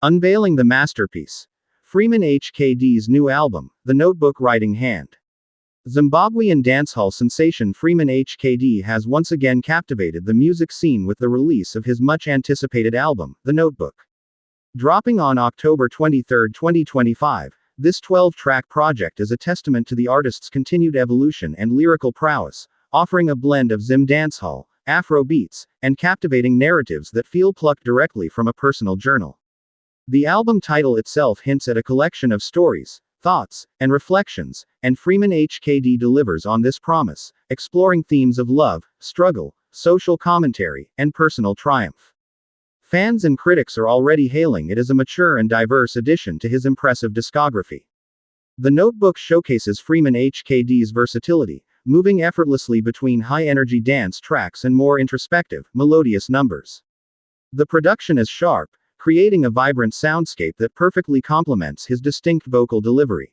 Unveiling the masterpiece. Freeman HKD's new album, The Notebook Writing Hand. Zimbabwean dancehall sensation Freeman HKD has once again captivated the music scene with the release of his much-anticipated album, The Notebook. Dropping on October 23, 2025, this 12-track project is a testament to the artist's continued evolution and lyrical prowess, offering a blend of ZimDancehall, Afro-Beats, and captivating narratives that feel plucked directly from a personal journal. The album title itself hints at a collection of stories, thoughts, and reflections, and Freeman HKD delivers on this promise, exploring themes of love, struggle, social commentary, and personal triumph. Fans and critics are already hailing it as a mature and diverse addition to his impressive discography. The Notebook showcases Freeman HKD's versatility, moving effortlessly between high-energy dance tracks and more introspective, melodious numbers. The production is sharp, creating a vibrant soundscape that perfectly complements his distinct vocal delivery.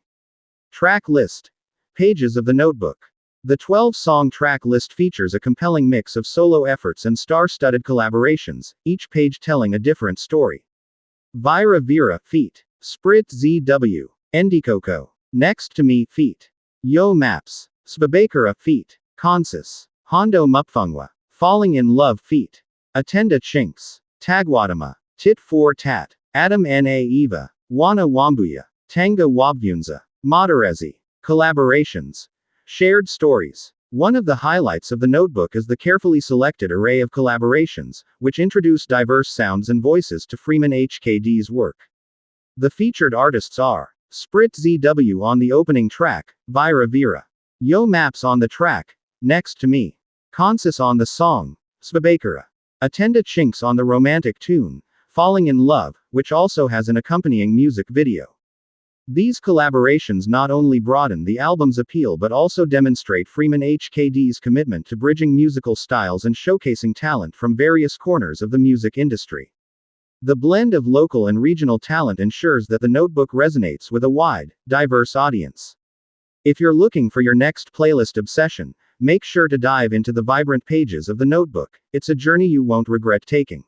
Track list. Pages of the Notebook. The 12-song track list features a compelling mix of solo efforts and star-studded collaborations, each page telling a different story. Vira Vera, feat. Sprit ZW. Endikoko. Next to Me, feat. Yo Maps. Svabakera, feat. Consis. Hondo Mupfungwa. Falling in Love, feat. Atenda Chinks. Tagwadama. Tit for Tat. Adam Na Eva. Wana Wambuya. Tanga Wabvunza. Madarezi. Collaborations. Shared stories. One of the highlights of the Notebook is the carefully selected array of collaborations, which introduce diverse sounds and voices to Freeman HKD's work. The featured artists are Sprit ZW on the opening track, Vira Vera. Yo Maps on the track, Next to Me. Consis on the song, Svabakera. Atenda Chinks on the romantic tune, Falling in Love, which also has an accompanying music video. These collaborations not only broaden the album's appeal but also demonstrate Freeman HKD's commitment to bridging musical styles and showcasing talent from various corners of the music industry. The blend of local and regional talent ensures that the Notebook resonates with a wide, diverse audience. If you're looking for your next playlist obsession, make sure to dive into the vibrant pages of the Notebook. It's a journey you won't regret taking.